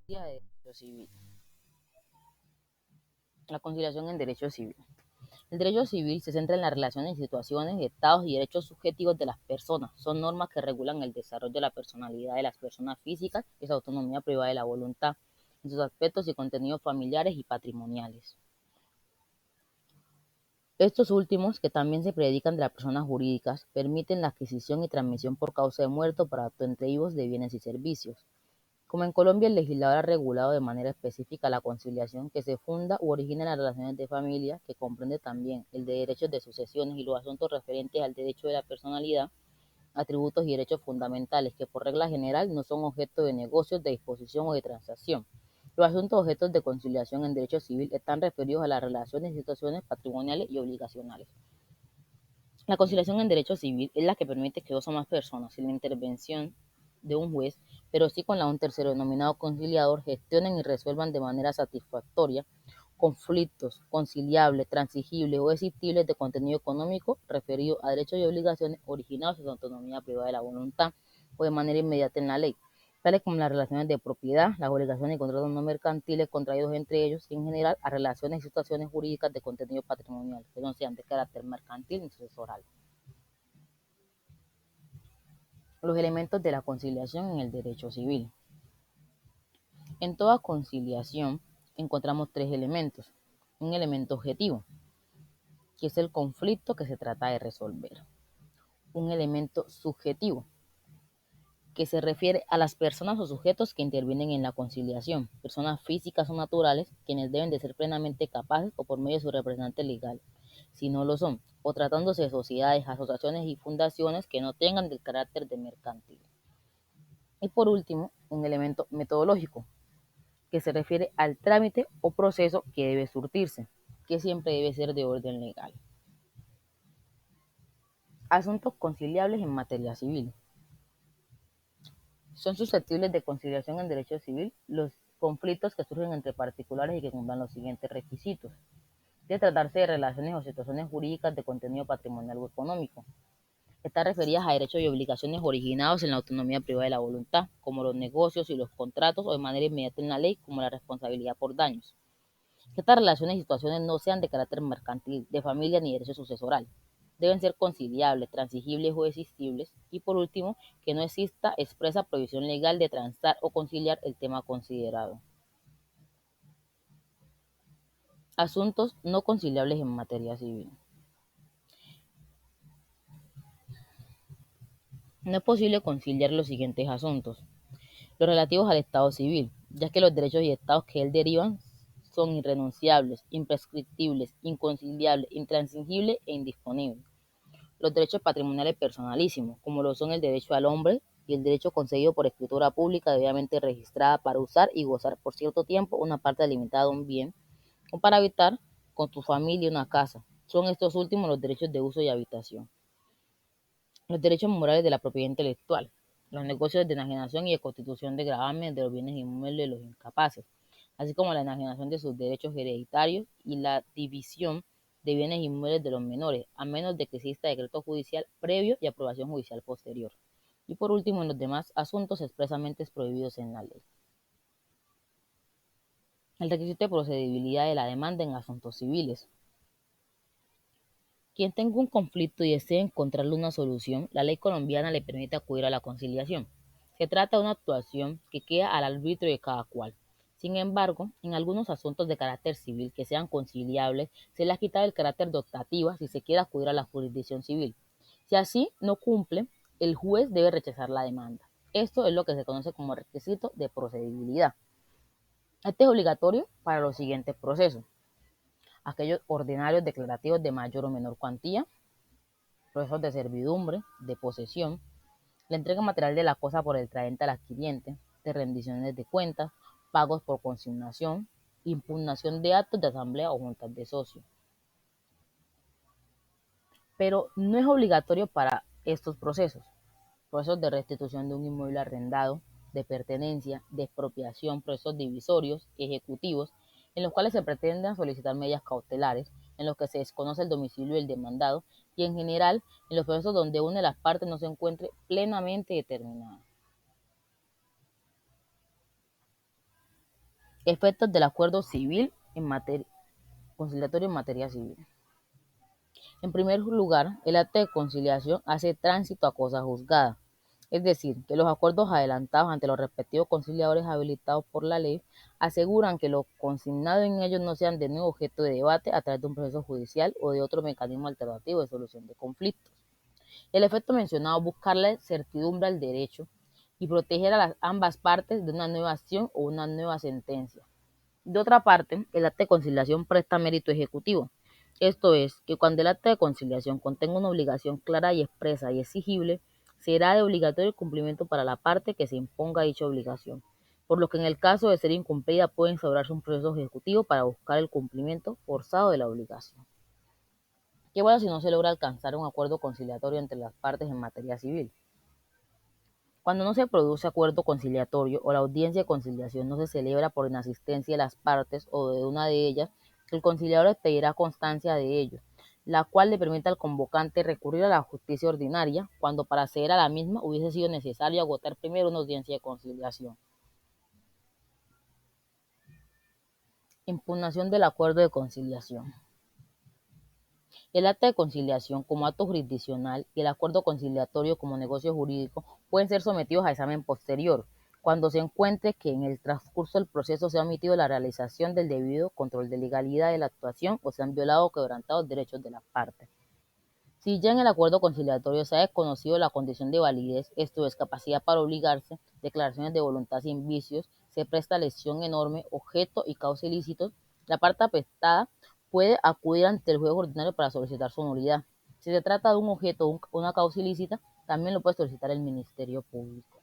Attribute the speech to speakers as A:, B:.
A: Día de Derecho Civil. La conciliación en derecho civil. El derecho civil se centra en las relaciones y situaciones, estados y derechos subjetivos de las personas. Son normas que regulan el desarrollo de la personalidad de las personas físicas y su autonomía privada de la voluntad, en sus aspectos y contenidos familiares y patrimoniales. Estos últimos, que también se predican de las personas jurídicas, permiten la adquisición y transmisión por causa de muerte o para acto entre vivos de bienes y servicios. Como en Colombia el legislador ha regulado de manera específica la conciliación que se funda u origina en las relaciones de familia, que comprende también el de derechos de sucesiones y los asuntos referentes al derecho de la personalidad, atributos y derechos fundamentales que por regla general no son objeto de negocios, de disposición o de transacción. Los asuntos objetos de conciliación en derecho civil están referidos a las relaciones y situaciones patrimoniales y obligacionales. La conciliación en derecho civil es la que permite que dos o más personas, sin la intervención de un juez, pero sí con la de un tercero denominado conciliador, gestionen y resuelvan de manera satisfactoria conflictos conciliables, transigibles o existibles de contenido económico referido a derechos y obligaciones originados en su autonomía privada de la voluntad o de manera inmediata en la ley, tales como las relaciones de propiedad, las obligaciones y contratos no mercantiles contraídos entre ellos y en general a relaciones y situaciones jurídicas de contenido patrimonial, que no sean de carácter mercantil ni sucesoral. Los elementos de la conciliación en el derecho civil. En toda conciliación encontramos tres elementos. Un elemento objetivo, que es el conflicto que se trata de resolver. Un elemento subjetivo, que se refiere a las personas o sujetos que intervienen en la conciliación, personas físicas o naturales, quienes deben de ser plenamente capaces o por medio de su representante legal, si no lo son, o tratándose de sociedades, asociaciones y fundaciones que no tengan del carácter de mercantil. Y por último, un elemento metodológico, que se refiere al trámite o proceso que debe surtirse, que siempre debe ser de orden legal. Asuntos conciliables en materia civil. Son susceptibles de conciliación en derecho civil los conflictos que surgen entre particulares y que cumplan los siguientes requisitos. Debe tratarse de relaciones o situaciones jurídicas de contenido patrimonial o económico. Están referidas a derechos y obligaciones originados en la autonomía privada de la voluntad, como los negocios y los contratos, o de manera inmediata en la ley, como la responsabilidad por daños. Que estas relaciones y situaciones no sean de carácter mercantil, de familia ni derecho sucesoral. Deben ser conciliables, transigibles o existibles. Y por último, que no exista expresa prohibición legal de transar o conciliar el tema considerado. Asuntos no conciliables en materia civil. No es posible conciliar los siguientes asuntos: los relativos al Estado civil, ya que los derechos y estados que él derivan son irrenunciables, imprescriptibles, inconciliables, intransigibles e indisponibles. Los derechos patrimoniales personalísimos, como lo son el derecho al hombre y el derecho concedido por escritura pública debidamente registrada para usar y gozar por cierto tiempo una parte limitada de un bien, o para habitar con tu familia una casa. Son estos últimos los derechos de uso y habitación. Los derechos morales de la propiedad intelectual, los negocios de enajenación y de constitución de gravámenes de los bienes inmuebles de los incapaces, así como la enajenación de sus derechos hereditarios y la división de bienes inmuebles de los menores, a menos de que exista decreto judicial previo y aprobación judicial posterior. Y por último, en los demás asuntos expresamente prohibidos en la ley. El requisito de procedibilidad de la demanda en asuntos civiles. Quien tenga un conflicto y desee encontrarle una solución, la ley colombiana le permite acudir a la conciliación. Se trata de una actuación que queda al arbitrio de cada cual. Sin embargo, en algunos asuntos de carácter civil que sean conciliables, se le ha quitado el carácter de optativa si se quiere acudir a la jurisdicción civil. Si así no cumple, el juez debe rechazar la demanda. Esto es lo que se conoce como requisito de procedibilidad. Este es obligatorio para los siguientes procesos: aquellos ordinarios declarativos de mayor o menor cuantía, procesos de servidumbre, de posesión, la entrega material de la cosa por el traente al adquiriente, de rendiciones de cuentas, pagos por consignación, impugnación de actos de asamblea o juntas de socios. Pero no es obligatorio para estos procesos de restitución de un inmueble arrendado, de pertenencia, de expropiación, procesos divisorios, ejecutivos, en los cuales se pretenden solicitar medidas cautelares, en los que se desconoce el domicilio del demandado y en general en los procesos donde una de las partes no se encuentre plenamente determinada. Efectos del acuerdo civil conciliatorio en materia civil. En primer lugar, el acta de conciliación hace tránsito a cosa juzgada, es decir, que los acuerdos adelantados ante los respectivos conciliadores habilitados por la ley aseguran que lo consignado en ellos no sean de nuevo objeto de debate a través de un proceso judicial o de otro mecanismo alternativo de solución de conflictos. El efecto mencionado es buscarle certidumbre al derecho y proteger a ambas partes de una nueva acción o una nueva sentencia. De otra parte, el acta de conciliación presta mérito ejecutivo. Esto es, que cuando el acta de conciliación contenga una obligación clara y expresa y exigible, será de obligatorio cumplimiento para la parte que se imponga dicha obligación, por lo que en el caso de ser incumplida puede instaurarse un proceso ejecutivo para buscar el cumplimiento forzado de la obligación. ¿Qué pasa si no se logra alcanzar un acuerdo conciliatorio entre las partes en materia civil? Cuando no se produce acuerdo conciliatorio o la audiencia de conciliación no se celebra por inasistencia de las partes o de una de ellas, el conciliador expedirá constancia de ello, la cual le permite al convocante recurrir a la justicia ordinaria cuando para acceder a la misma hubiese sido necesario agotar primero una audiencia de conciliación. Impugnación del acuerdo de conciliación. El acta de conciliación como acto jurisdiccional y el acuerdo conciliatorio como negocio jurídico pueden ser sometidos a examen posterior, cuando se encuentre que en el transcurso del proceso se ha omitido la realización del debido control de legalidad de la actuación o se han violado o quebrantado derechos de las partes. Si ya en el acuerdo conciliatorio se ha desconocido la condición de validez, esto es, capacidad para obligarse, declaraciones de voluntad sin vicios, se presta lesión enorme, objeto y causa ilícitos, la parte afectada puede acudir ante el juez ordinario para solicitar su nulidad. Si se trata de un objeto o una causa ilícita, también lo puede solicitar el Ministerio Público.